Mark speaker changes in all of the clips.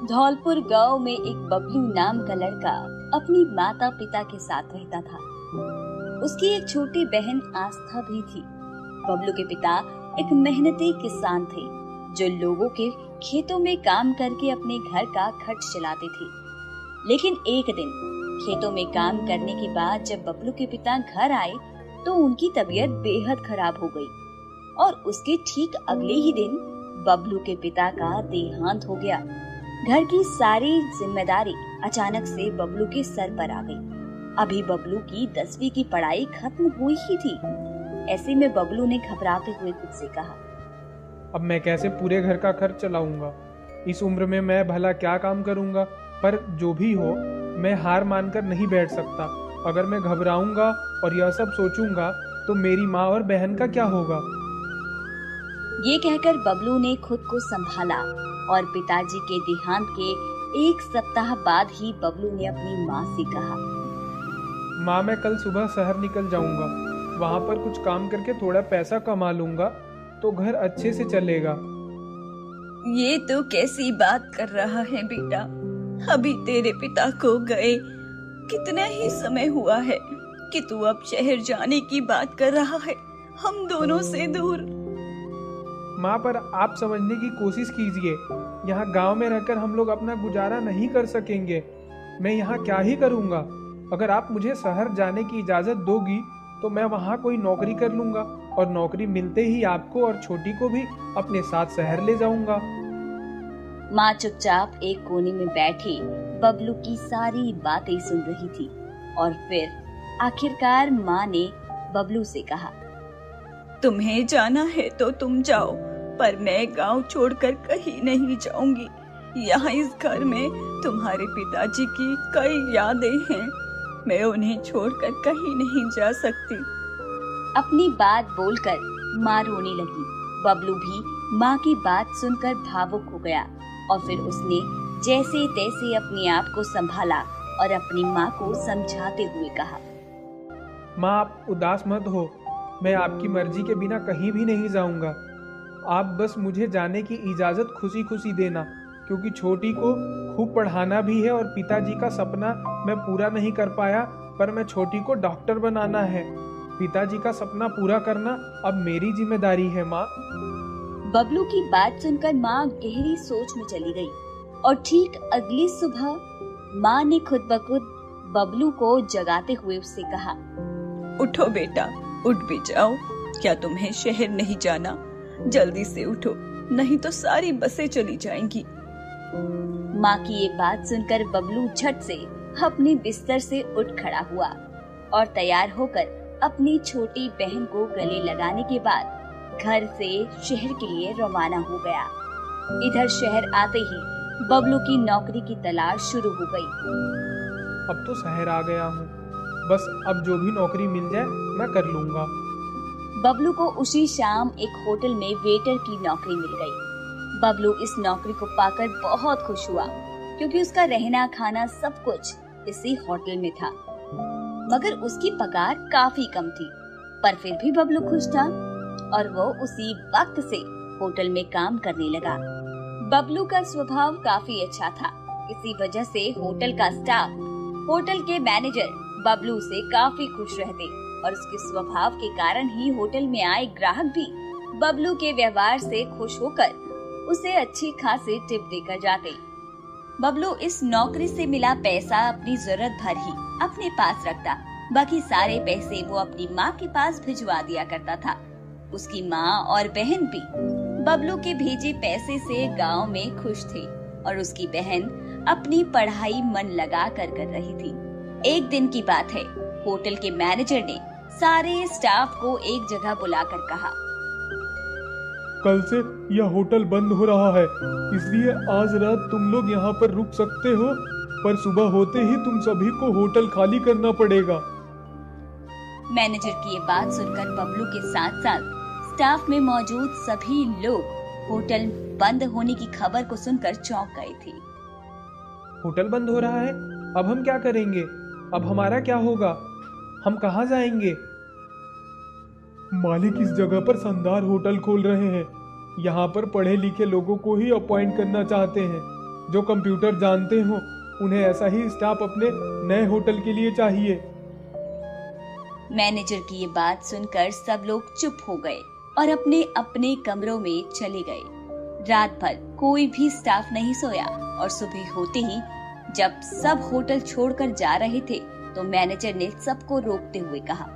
Speaker 1: धौलपुर गांव में एक बबलू नाम का लड़का अपनी माता पिता के साथ रहता था। उसकी एक छोटी बहन आस्था भी थी। बबलू के पिता एक मेहनती किसान थे जो लोगों के खेतों में काम करके अपने घर का खर्च चलाते थे। लेकिन एक दिन खेतों में काम करने के बाद जब बबलू के पिता घर आए तो उनकी तबीयत बेहद खराब हो गई और उसके ठीक अगले ही दिन बबलू के पिता का देहांत हो गया। घर की सारी जिम्मेदारी अचानक से बबलू के सर पर आ गई। अभी बबलू की 10वीं की पढ़ाई खत्म हुई ही थी। ऐसे में बबलू ने घबराते हुए खुद से कहा,
Speaker 2: अब मैं कैसे पूरे घर का खर्च चलाऊंगा? इस उम्र में मैं भला क्या काम करूंगा? पर जो भी हो, मैं हार मानकर नहीं बैठ सकता। अगर मैं घबराऊंगा और यह सब सोचूंगा तो मेरी माँ और बहन का क्या होगा?
Speaker 1: ये कहकर बबलू ने खुद को संभाला और पिताजी के देहांत के 1 सप्ताह बाद ही बबलू ने अपनी माँ से कहा,
Speaker 2: माँ, मैं कल सुबह शहर निकल जाऊंगा। वहाँ पर कुछ काम करके थोड़ा पैसा कमा लूंगा तो घर अच्छे से चलेगा।
Speaker 3: ये तो कैसी बात कर रहा है बेटा? अभी तेरे पिता को गए कितना ही समय हुआ है कि तू अब शहर जाने की बात कर रहा है, हम दोनों से दूर।
Speaker 2: माँ, पर आप समझने की कोशिश कीजिए। यहाँ गांव में रहकर हम लोग अपना गुजारा नहीं कर सकेंगे। मैं यहाँ क्या ही करूँगा? अगर आप मुझे शहर जाने की इजाज़त दोगी तो मैं वहाँ कोई नौकरी कर लूँगा और नौकरी मिलते ही आपको और छोटी को भी अपने साथ शहर ले जाऊँगा।
Speaker 1: माँ चुपचाप एक कोने में बैठी बबलू की सारी बातें सुन रही थी और फिर आखिरकार माँ ने बबलू से कहा,
Speaker 3: तुम्हें जाना है तो तुम जाओ, पर मैं गांव छोड़कर कहीं नहीं जाऊंगी। यहाँ इस घर में तुम्हारे पिताजी की कई यादें हैं, मैं उन्हें छोड़कर कहीं नहीं जा सकती।
Speaker 1: अपनी बात बोलकर माँ रोने लगी। बबलू भी माँ की बात सुनकर भावुक हो गया और फिर उसने जैसे तैसे अपने आप को संभाला और अपनी माँ को समझाते हुए कहा,
Speaker 2: माँ, आप उदास मत हो। मैं आपकी मर्जी के बिना कहीं भी नहीं जाऊंगा। आप बस मुझे जाने की इजाज़त खुशी खुशी देना, क्योंकि छोटी को खूब पढ़ाना भी है और पिताजी का सपना मैं पूरा नहीं कर पाया, पर मैं छोटी को डॉक्टर बनाना है। पिताजी का सपना पूरा करना अब मेरी जिम्मेदारी है माँ।
Speaker 1: बबलू की बात सुनकर माँ गहरी सोच में चली गई और ठीक अगली सुबह माँ ने खुद ब खुद बबलू को जगाते हुए उससे कहा,
Speaker 3: उठो बेटा, उठ भी जाओ। क्या तुम्हें शहर नहीं जाना? जल्दी से उठो, नहीं तो सारी बसें चली जाएंगी।
Speaker 1: माँ की ये बात सुनकर बबलू झट से अपने बिस्तर से उठ खड़ा हुआ और तैयार होकर अपनी छोटी बहन को गले लगाने के बाद घर से शहर के लिए रवाना हो गया। इधर शहर आते ही बबलू की नौकरी की तलाश शुरू हो गई।
Speaker 2: अब तो शहर आ गया हूँ, बस अब जो भी नौकरी मिल जाए मैं कर लूंगा।
Speaker 1: बबलू को उसी शाम एक होटल में वेटर की नौकरी मिल गई। बबलू इस नौकरी को पाकर बहुत खुश हुआ क्योंकि उसका रहना खाना सब कुछ इसी होटल में था। मगर उसकी पगार काफी कम थी, पर फिर भी बबलू खुश था और वो उसी वक्त से होटल में काम करने लगा। बबलू का स्वभाव काफी अच्छा था। इसी वजह से होटल का स्टाफ, होटल के मैनेजर बबलू से काफी खुश रहते और उसके स्वभाव के कारण ही होटल में आए ग्राहक भी बबलू के व्यवहार से खुश होकर उसे अच्छी खासी टिप देकर जाते। बबलू इस नौकरी से मिला पैसा अपनी जरूरत भर ही अपने पास रखता, बाकी सारे पैसे वो अपनी माँ के पास भिजवा दिया करता था। उसकी माँ और बहन भी बबलू के भेजे पैसे से गांव में खुश थे और उसकी बहन अपनी पढ़ाई मन लगा कर रही थी। एक दिन की बात है, होटल के मैनेजर ने सारे स्टाफ को एक जगह बुलाकर कहा,
Speaker 2: कल से यह होटल बंद हो रहा है, इसलिए आज रात तुम लोग यहाँ पर रुक सकते हो, पर सुबह होते ही तुम सभी को होटल खाली करना पड़ेगा।
Speaker 1: मैनेजर की ये बात सुनकर बबलू के साथ साथ स्टाफ में मौजूद सभी लोग होटल बंद होने की खबर को सुनकर चौंक गए थे।
Speaker 2: होटल बंद हो रहा है, अब हम क्या करेंगे? अब हमारा क्या होगा? हम कहाँ जाएंगे? मालिक इस जगह पर शानदार होटल खोल रहे हैं। यहाँ पर पढ़े लिखे लोगों को ही अपॉइंट करना चाहते हैं। जो कंप्यूटर जानते हो, उन्हें ऐसा ही स्टाफ अपने नए होटल के लिए चाहिए।
Speaker 1: मैनेजर की ये बात सुनकर सब लोग चुप हो गए और अपने अपने कमरों में चले गए। रात भर कोई भी स्टाफ नहीं सोया और सुबह होते ही जब सब होटल छोड़कर जा रहे थे तो मैनेजर ने सबको रोकते हुए कहा,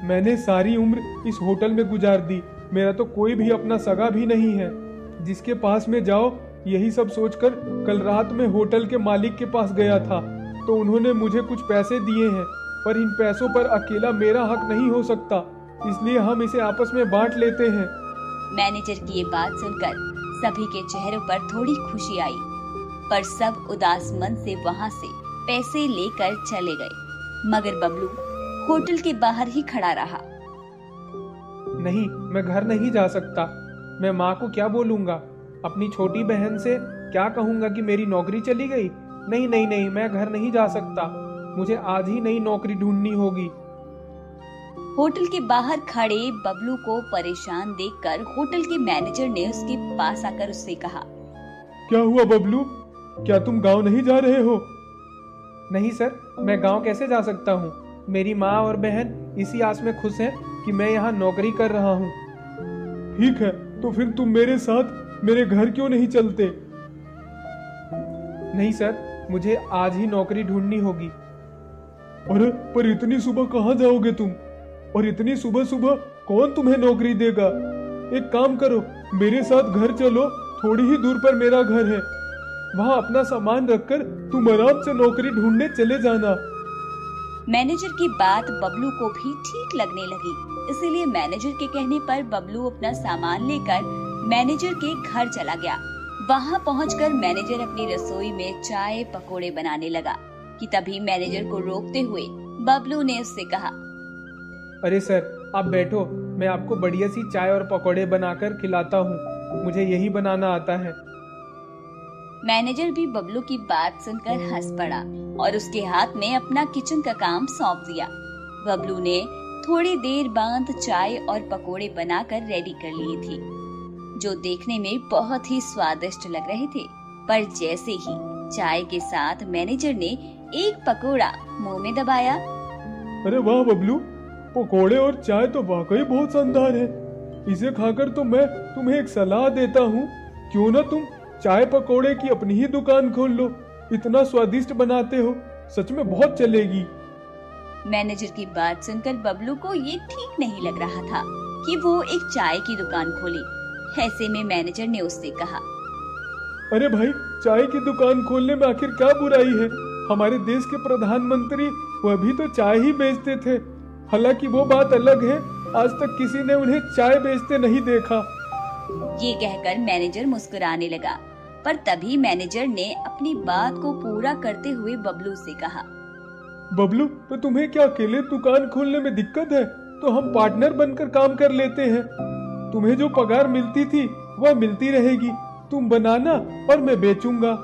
Speaker 2: मैंने सारी उम्र इस होटल में गुजार दी, मेरा तो कोई भी अपना सगा भी नहीं है। जिसके पास में जाओ यही सब सोचकर कल रात में होटल के मालिक के पास गया था तो उन्होंने मुझे कुछ पैसे दिए हैं, पर इन पैसों पर अकेला मेरा हक नहीं हो सकता, इसलिए हम इसे आपस में बांट लेते हैं।
Speaker 1: मैनेजर की ये बात सुनकर सभी के चेहरों पर थोड़ी खुशी आई, पर सब उदास मन से वहाँ से पैसे लेकर चले गए। मगर बबलू होटल के बाहर ही खड़ा रहा।
Speaker 2: नहीं, मैं घर नहीं जा सकता। मैं माँ को क्या बोलूँगा? अपनी छोटी बहन से क्या कहूँगा कि मेरी नौकरी चली गई? नहीं नहीं नहीं, मैं घर नहीं जा सकता। मुझे आज ही नई नौकरी ढूंढनी होगी।
Speaker 1: होटल के बाहर खड़े बबलू को परेशान देखकर होटल के मैनेजर ने उसके पास आकर उससे कहा,
Speaker 2: क्या हुआ बबलू, क्या तुम गांव नहीं जा रहे हो? नहीं सर, मैं गांव कैसे जा सकता हूँ? मेरी माँ और बहन इसी आस में खुश हैं कि मैं यहाँ नौकरी कर रहा हूँ। ठीक है, तो फिर तुम मेरे साथ मेरे घर क्यों नहीं चलते? नहीं सर, मुझे आज ही नौकरी ढूंढनी होगी। अरे पर इतनी सुबह कहाँ जाओगे तुम? और इतनी सुबह सुबह कौन तुम्हें नौकरी देगा? एक काम करो, मेरे साथ घर चलो, थोड़ी ही दूर पर मेरा घर है, वहाँ अपना सामान रखकर तुम आराम से नौकरी ढूंढने चले जाना।
Speaker 1: मैनेजर की बात बबलू को भी ठीक लगने लगी, इसीलिए मैनेजर के कहने पर बबलू अपना सामान लेकर मैनेजर के घर चला गया। वहाँ पहुंचकर मैनेजर अपनी रसोई में चाय पकोड़े बनाने लगा कि तभी मैनेजर को रोकते हुए बबलू ने उससे कहा,
Speaker 2: अरे सर, आप बैठो, मैं आपको बढ़िया सी चाय और पकोड़े बनाकर खिलाता हूँ, मुझे यही बनाना आता है।
Speaker 1: मैनेजर भी बबलू की बात सुनकर हंस पड़ा और उसके हाथ में अपना किचन का काम सौंप दिया। बबलू ने थोड़ी देर बाद चाय और पकोड़े बनाकर रेडी कर लिए थे, जो देखने में बहुत ही स्वादिष्ट लग रहे थे। पर जैसे ही चाय के साथ मैनेजर ने एक पकोड़ा मुंह में दबाया,
Speaker 2: अरे वाह बबलू, पकोड़े और चाय तो वाकई बहुत शानदार है। इसे खाकर तो मैं तुम्हें एक सलाह देता हूँ, क्यों ना तुम चाय पकोड़े की अपनी ही दुकान खोल लो, इतना स्वादिष्ट बनाते हो, सच में बहुत चलेगी।
Speaker 1: मैनेजर की बात सुनकर बबलू को ये ठीक नहीं लग रहा था कि वो एक चाय की दुकान खोले। ऐसे में मैनेजर ने उससे कहा,
Speaker 2: अरे भाई, चाय की दुकान खोलने में आखिर क्या बुराई है? हमारे देश के प्रधानमंत्री वह भी तो चाय ही बेचते थे। हालांकि वो बात अलग है, आज तक किसी ने उन्हें चाय बेचते नहीं देखा।
Speaker 1: ये कहकर मैनेजर मुस्कुराने लगा, पर तभी मैनेजर ने अपनी बात को पूरा करते हुए बबलू से कहा,
Speaker 2: बबलू, तो तुम्हें क्या अकेले दुकान खोलने में दिक्कत है? तो हम पार्टनर बनकर काम कर लेते हैं। तुम्हें जो पगार मिलती थी वह मिलती रहेगी, तुम बनाना और मैं बेचूंगा।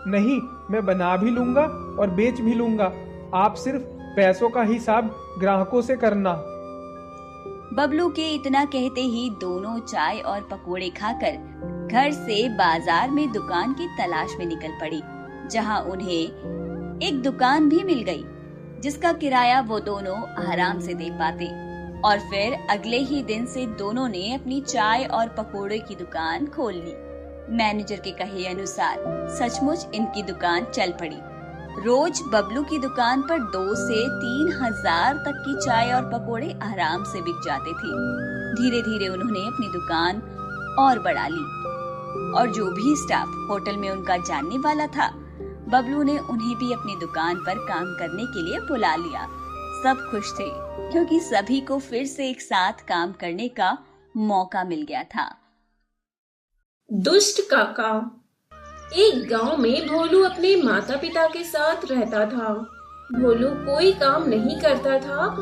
Speaker 2: नहीं, मैं बना भी लूंगा और बेच भी लूंगा, आप सिर्फ पैसों का हिसाब ग्राहकों से करना।
Speaker 1: बबलू के इतना कहते ही दोनों चाय और पकोड़े खाकर घर से बाजार में दुकान की तलाश में निकल पड़ी, जहां उन्हें एक दुकान भी मिल गई जिसका किराया वो दोनों आराम से दे पाते। और फिर अगले ही दिन से दोनों ने अपनी चाय और पकोड़े की दुकान खोल ली। मैनेजर के कहे अनुसार सचमुच इनकी दुकान चल पड़ी। रोज बबलू की दुकान पर 2 से 3 हजार तक की चाय और पकोड़े आराम से बिक जाते थे। धीरे धीरे उन्होंने अपनी दुकान और बढ़ा ली और जो भी स्टाफ होटल में उनका जानने वाला था, बबलू ने उन्हें भी अपनी दुकान पर काम करने के लिए बुला लिया। सब खुश थे क्योंकि सभी को फिर से एक साथ काम करने का मौका मिल गया था।
Speaker 4: दुष्ट काका। एक गांव में भोलू अपने माता पिता के साथ रहता था। भोलू कोई काम नहीं करता था,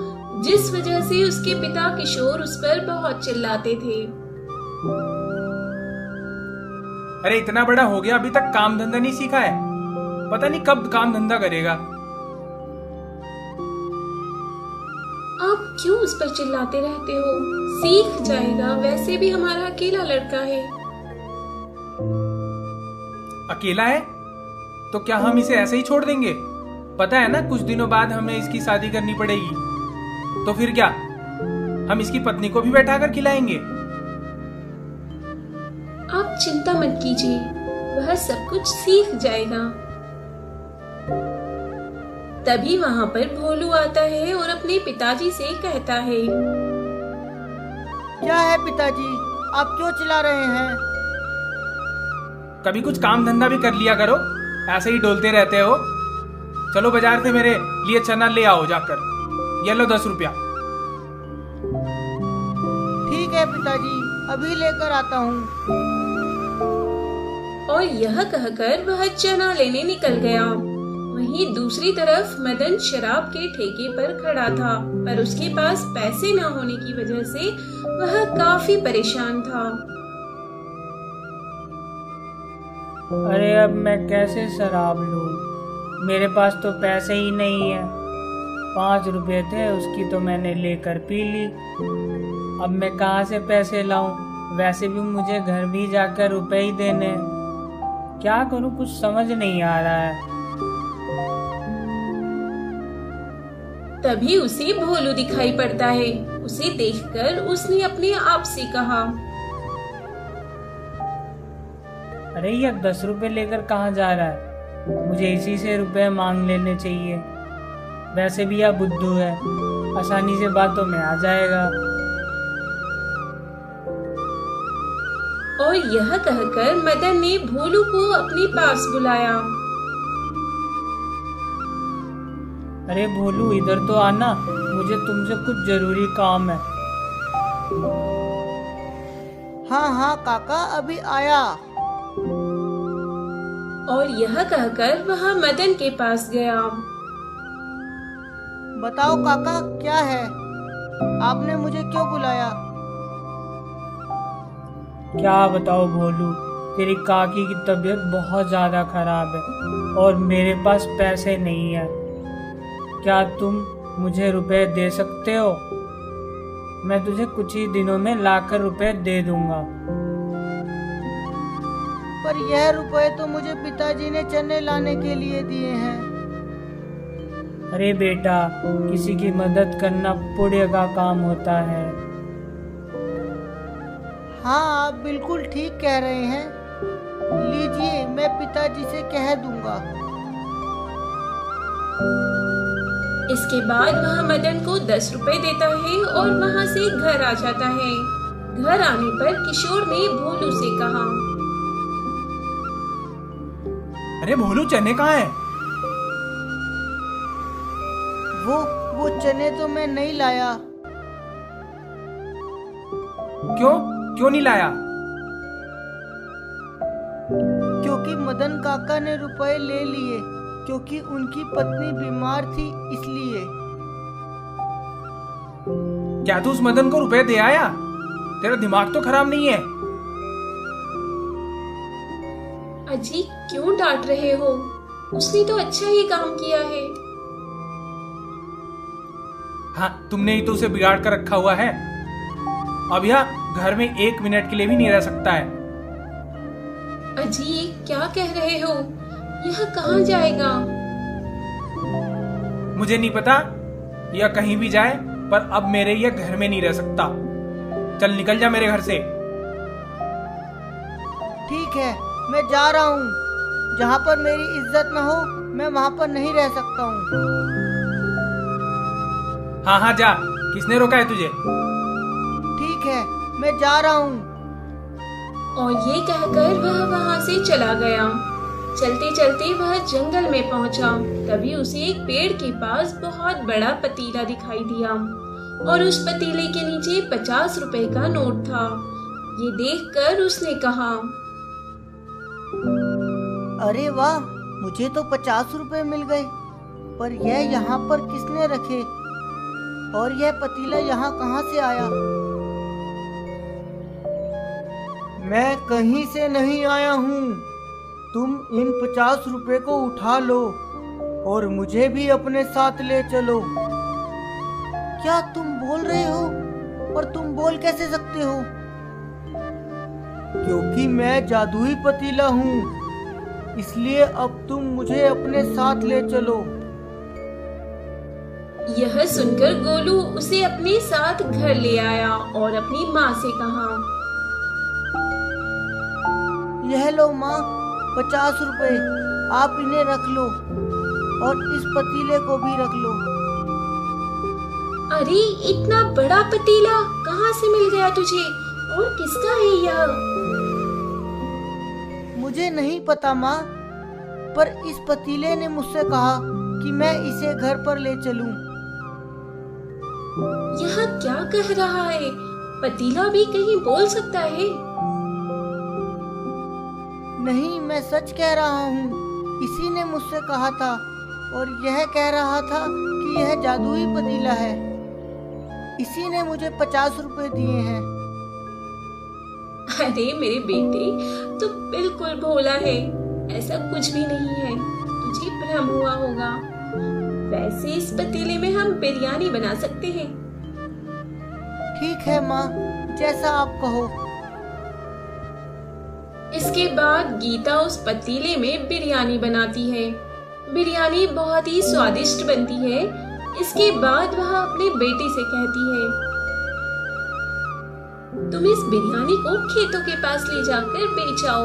Speaker 4: जिस वजह से उसके पिता किशोर उस पर बहुत चिल्लाते थे।
Speaker 5: अरे इतना बड़ा हो गया, अभी तक काम धंधा नहीं सीखा है, पता नहीं कब काम धंधा करेगा।
Speaker 4: आप क्यों उस पर चिल्लाते रहते हो? सीख जाएगा, वैसे भी हमारा अकेला लड़का है।
Speaker 5: अकेला है तो क्या हम इसे ऐसे ही छोड़ देंगे? पता है ना कुछ दिनों बाद हमें इसकी शादी करनी पड़ेगी। तो फिर क्या, हम इसकी पत्नी को भी बैठा कर खिलाएंगे?
Speaker 4: आप चिंता मत कीजिए, वह सब कुछ सीख जाएगा। तभी वहाँ पर भोलू आता है और अपने पिताजी से कहता है,
Speaker 6: क्या है पिताजी, आप क्यों चिल्ला रहे हैं?
Speaker 5: कभी कुछ काम धंधा भी कर लिया करो, ऐसे ही डोलते रहते हो। चलो बाजार से मेरे लिए चना ले आओ जाकर। ये लो 10 रुपया।
Speaker 6: ठीक है पिताजी, अभी लेकर आता हूँ।
Speaker 4: और यह कहकर वह चना लेने निकल गया। वहीं दूसरी तरफ मदन शराब के ठेके पर खड़ा था, पर उसके पास पैसे न होने की वजह से वह काफी परेशान था।
Speaker 7: अरे अब मैं कैसे शराब लूं? मेरे पास तो पैसे ही नहीं है। 5 रुपए थे, उसकी तो मैंने लेकर पी ली। अब मैं कहाँ से पैसे लाऊं? वैसे भी मुझे घर भी जाकर रुपए ही देने। क्या करूं, कुछ समझ नहीं आ रहा है।
Speaker 4: तभी उसे भोलू दिखाई पड़ता है। उसे देखकर उसने अपने आप से कहा,
Speaker 7: अरे ये 10 रुपए लेकर कहाँ जा रहा है? मुझे इसी से रुपए मांग लेने चाहिए। वैसे भी यह बुद्धू है, आसानी से बातों में आ जाएगा।
Speaker 4: और यह कहकर मदन ने भोलू को अपने पास बुलाया।
Speaker 7: अरे भोलू, इधर तो आना, मुझे तुमसे कुछ जरूरी काम है।
Speaker 6: हाँ हाँ काका, अभी आया।
Speaker 4: और यह कहकर वह मदन के पास गया।
Speaker 6: बताओ काका, क्या है? आपने मुझे क्यों बुलाया?
Speaker 7: क्या बताओ भोलू, तेरी काकी की तबीयत बहुत ज्यादा खराब है और मेरे पास पैसे नहीं है। क्या तुम मुझे रुपए दे सकते हो? मैं तुझे कुछ ही दिनों में लाकर रुपए दे दूंगा।
Speaker 6: पर यह रुपए तो मुझे पिताजी ने चने लाने के लिए दिए हैं।
Speaker 7: अरे बेटा, किसी की मदद करना पुण्य का काम होता है।
Speaker 6: हाँ, आप बिल्कुल ठीक कह रहे हैं। लीजिए, मैं पिताजी से कह दूंगा।
Speaker 4: इसके बाद वह मदन को 10 रुपए देता है और वहाँ से घर आ जाता है। घर आने पर किशोर ने भोलू से कहा,
Speaker 5: अरे भोलू, चने कहाँ हैं?
Speaker 6: वो चने तो मैं नहीं लाया।
Speaker 5: क्यों नहीं लाया?
Speaker 6: क्योंकि मदन काका ने रुपए ले लिए, क्योंकि उनकी पत्नी बीमार थी, इसलिए।
Speaker 5: क्या तू उस मदन को रुपए दे आया? तेरा दिमाग तो खराब नहीं है?
Speaker 4: अजी क्यों डांट रहे हो? उसने तो अच्छा ही काम किया है।
Speaker 5: हाँ, तुमने ही तो उसे बिगाड़ कर रखा हुआ है। अब यह घर में 1 मिनट के लिए भी नहीं रह सकता है।
Speaker 4: अजी ये क्या कह रहे हो? यह कहाँ जाएगा?
Speaker 5: मुझे नहीं पता, यह कहीं भी जाए, पर अब मेरे यह घर में नहीं रह सकता। चल निकल जा मेरे घर से।
Speaker 6: ठीक है, मैं जा रहा हूँ। जहाँ पर मेरी इज्जत न हो, मैं वहाँ पर नहीं रह सकता हूँ।
Speaker 5: हाँ जा, किसने रोका है तुझे?
Speaker 6: ठीक है, मैं जा रहा हूँ।
Speaker 4: और ये कहकर वह वहाँ से चला गया। चलते चलते वह जंगल में पहुंचा। तभी उसे एक पेड़ के पास बहुत बड़ा पतीला दिखाई दिया और उस पतीले के नीचे 50 रुपए का नोट था। ये देखकर उसने कहा,
Speaker 6: अरे वाह, मुझे तो 50 रुपए मिल गए। पर यह यहाँ पर किसने रखे? और यह पतीला यहाँ कहाँ से आया? मैं कहीं से नहीं आया हूँ। तुम इन 50 रुपए को उठा लो और मुझे भी अपने साथ ले चलो। क्या तुम बोल रहे हो? और तुम बोल कैसे सकते हो? क्योंकि मैं जादुई पतीला हूँ। इसलिए अब तुम मुझे अपने साथ ले चलो।
Speaker 4: यह सुनकर गोलू उसे अपने साथ घर ले आया और अपनी माँ से कहा,
Speaker 6: यह लो माँ, 50 रुपए, आप इन्हें रख लो और इस पतीले को भी रख लो।
Speaker 4: अरे इतना बड़ा पतीला कहाँ से मिल गया तुझे और किसका है यह?
Speaker 6: मुझे नहीं पता माँ, पर इस पतीले ने मुझसे कहा कि मैं इसे घर पर ले चलूं।
Speaker 4: यह क्या कह रहा है? पतीला भी कहीं बोल सकता है?
Speaker 6: नहीं, मैं सच कह रहा हूँ। इसी ने मुझसे कहा था और यह कह रहा था कि यह जादुई पतीला है। इसी ने मुझे 50 रुपए दिए हैं।
Speaker 4: अरे मेरे बेटे, तू बिल्कुल भोला है, ऐसा कुछ भी नहीं है, तुझे भ्रम हुआ होगा। वैसे इस पतीले में हम बिरयानी बना सकते हैं।
Speaker 6: ठीक है माँ, जैसा आप कहो।
Speaker 4: इसके बाद गीता उस पतीले में बिरयानी बनाती है। बिरयानी बहुत ही स्वादिष्ट बनती है। इसके बाद वह अपने बेटे से कहती है, तुम इस बिरयानी को खेतों के पास ले जाकर बेच आओ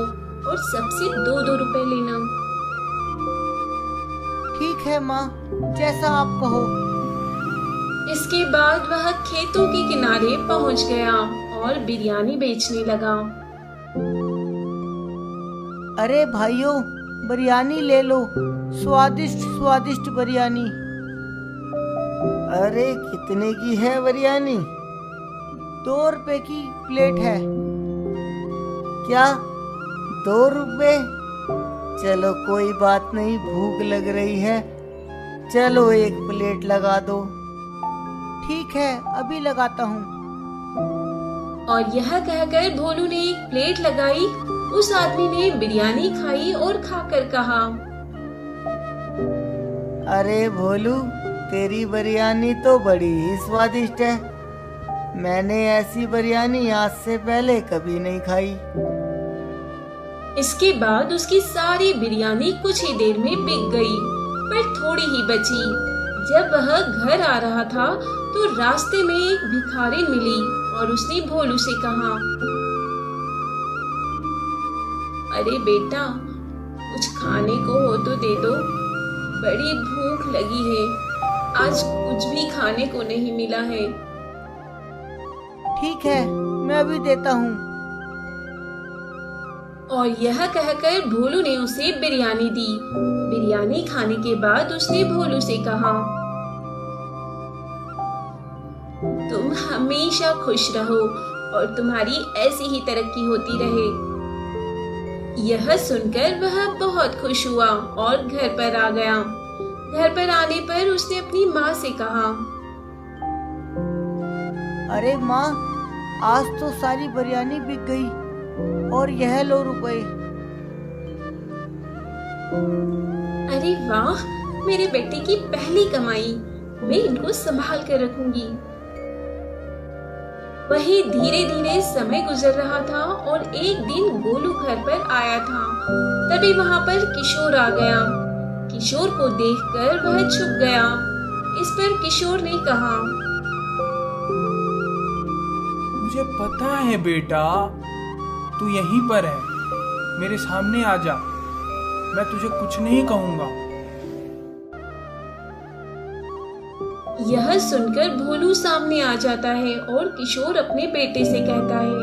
Speaker 4: और सबसे 2-2 रुपए लेना।
Speaker 6: ठीक है माँ, जैसा आप कहो।
Speaker 4: इसके बाद वह खेतों के किनारे पहुंच गया और बिरयानी बेचने लगा।
Speaker 6: अरे भाइयों, बिरयानी ले लो, स्वादिष्ट स्वादिष्ट बिरयानी। अरे कितने की है बिरयानी? 2 रुपए की प्लेट है। क्या 2 रुपए? चलो कोई बात नहीं, भूख लग रही है, चलो 1 प्लेट लगा दो। ठीक है, अभी लगाता हूँ।
Speaker 4: और यह कहकर भोलू ने 1 प्लेट लगाई। उस आदमी ने बिरयानी खाई और खाकर कहा,
Speaker 6: अरे भोलू, तेरी बिरयानी तो बड़ी ही स्वादिष्ट है। मैंने ऐसी बिरयानी आज से पहले कभी नहीं खाई।
Speaker 4: इसके बाद उसकी सारी बिरयानी कुछ ही देर में बिक गई, पर थोड़ी ही बची। जब वह घर आ रहा था तो रास्ते में एक भिखारिन मिली और उसने भोलू से कहा, अरे बेटा, कुछ खाने को हो तो दे दो, बड़ी भूख लगी है, आज कुछ भी खाने को नहीं मिला है।
Speaker 6: ठीक है, मैं अभी देता हूँ।
Speaker 4: और यह कहकर भोलू ने उसे बिरयानी दी। बिरयानी खाने के बाद उसने भोलू से कहा, तुम हमेशा खुश रहो और तुम्हारी ऐसी ही तरक्की होती रहे। यह सुनकर वह बहुत खुश हुआ और घर पर आ गया। घर पर आने पर उसने अपनी माँ से कहा,
Speaker 6: अरे माँ, आज तो सारी बिरयानी बिक गई और यह लो रुपए।
Speaker 4: अरे वाह, मेरे बेटे की पहली कमाई, मैं इनको संभाल कर रखूंगी। वही धीरे धीरे समय गुजर रहा था और एक दिन गोलू घर पर आया था। तभी वहाँ पर किशोर आ गया। किशोर को देखकर वह छुप गया। इस पर किशोर ने कहा,
Speaker 5: मुझे पता है बेटा, तू यहीं पर है, मेरे सामने आ जा, मैं तुझे कुछ नहीं कहूंगा।
Speaker 4: यह सुनकर भोलू सामने आ जाता है और किशोर अपने बेटे से कहता है,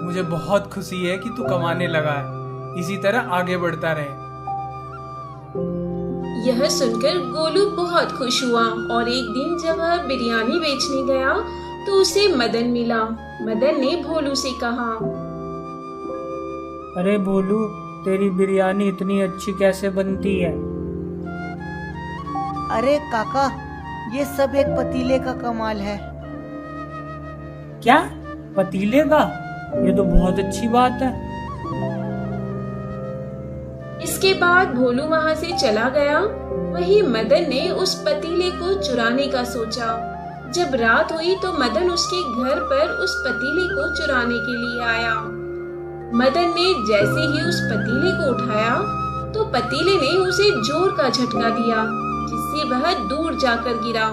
Speaker 5: मुझे बहुत खुशी है कि तू कमाने लगा है, इसी तरह आगे बढ़ता रहे।
Speaker 4: यह सुनकर गोलू बहुत खुश हुआ और एक दिन जब वह बिरयानी बेचने गया तो उसे मदन मिला। मदन ने भोलू से कहा,
Speaker 7: अरे भोलू, तेरी बिरयानी इतनी अच्छी कैसे बनती है?
Speaker 6: अरे काका, ये सब एक पतीले का कमाल है।
Speaker 7: क्या? पतीले का? ये तो बहुत अच्छी बात है।
Speaker 4: इसके बाद भोलू वहाँ से चला गया। वहीं मदन ने उस पतीले को चुराने का सोचा। जब रात हुई तो मदन उसके घर पर उस पतीले को चुराने के लिए आया। मदन ने जैसे ही उस पतीले को उठाया तो पतीले ने उसे जोर का झटका दिया, जिससे वह दूर जाकर गिरा।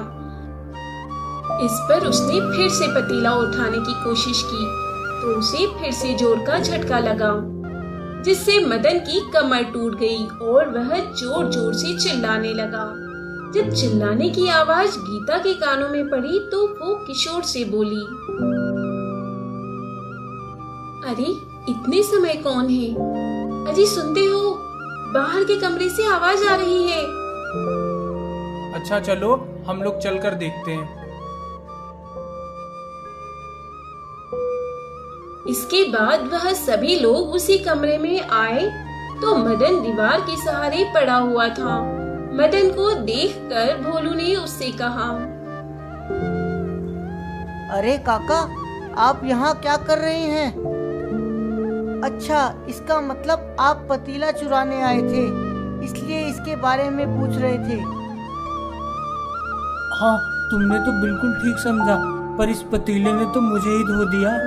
Speaker 4: इस पर उसने फिर से पतीला उठाने की कोशिश की तो उसे फिर से जोर का झटका लगा, जिससे मदन की कमर टूट गई और वह जोर जोर से चिल्लाने लगा। जब चिल्लाने की आवाज गीता के कानों में पड़ी तो वो किशोर से बोली, अरे इतने समय कौन है? अजी सुनते हो, बाहर के कमरे से आवाज आ रही है।
Speaker 5: अच्छा चलो हम लोग चलकर देखते हैं।
Speaker 4: इसके बाद वह सभी लोग उसी कमरे में आए तो मदन दीवार के सहारे पड़ा हुआ था। मदन को देखकर भोलू ने उससे कहा,
Speaker 6: अरे काका, आप यहाँ क्या कर रहे हैं? अच्छा, इसका मतलब आप पतीला चुराने आए थे, इसलिए इसके बारे में पूछ रहे थे।
Speaker 7: हाँ, तुमने तो बिल्कुल ठीक समझा, पर इस पतीले ने तो मुझे ही धो दिया।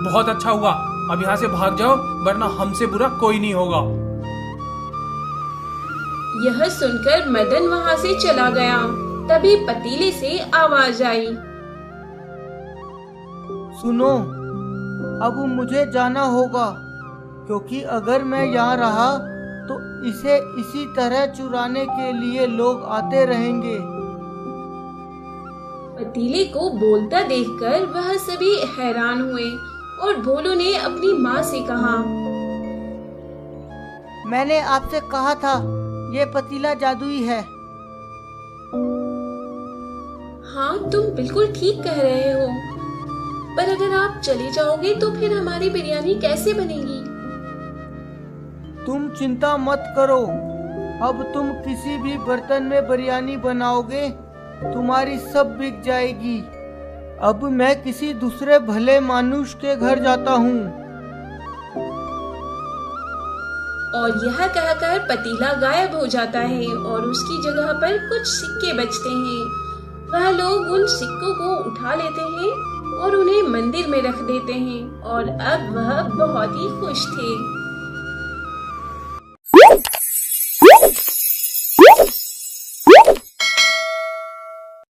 Speaker 5: बहुत अच्छा हुआ, अब यहाँ से भाग जाओ, वरना हमसे बुरा कोई नहीं होगा।
Speaker 4: यह सुनकर मदन वहाँ से चला गया। तभी पतीले से आवाज आई,
Speaker 6: सुनो, अब मुझे जाना होगा, क्योंकि अगर मैं यहाँ रहा तो इसे इसी तरह चुराने के लिए लोग आते रहेंगे।
Speaker 4: पतीले को बोलता देखकर वह सभी हैरान हुए और भोलू ने अपनी माँ से कहा,
Speaker 6: मैंने आपसे कहा था ये पतीला जादुई है।
Speaker 4: हाँ, तुम बिल्कुल ठीक कह रहे हो, पर अगर आप चले जाओगे तो फिर हमारी बिरयानी कैसे बनेगी?
Speaker 6: तुम चिंता मत करो, अब तुम किसी भी बर्तन में बिरयानी बनाओगे, तुम्हारी सब बिक जाएगी। अब मैं किसी दूसरे भले मानुष के घर जाता हूँ।
Speaker 4: और यह कहकर पतीला गायब हो जाता है और उसकी जगह पर कुछ सिक्के बचते हैं। वह लोग उन सिक्कों को उठा लेते हैं और उन्हें मंदिर में रख देते हैं और अब वह बहुत ही खुश थे।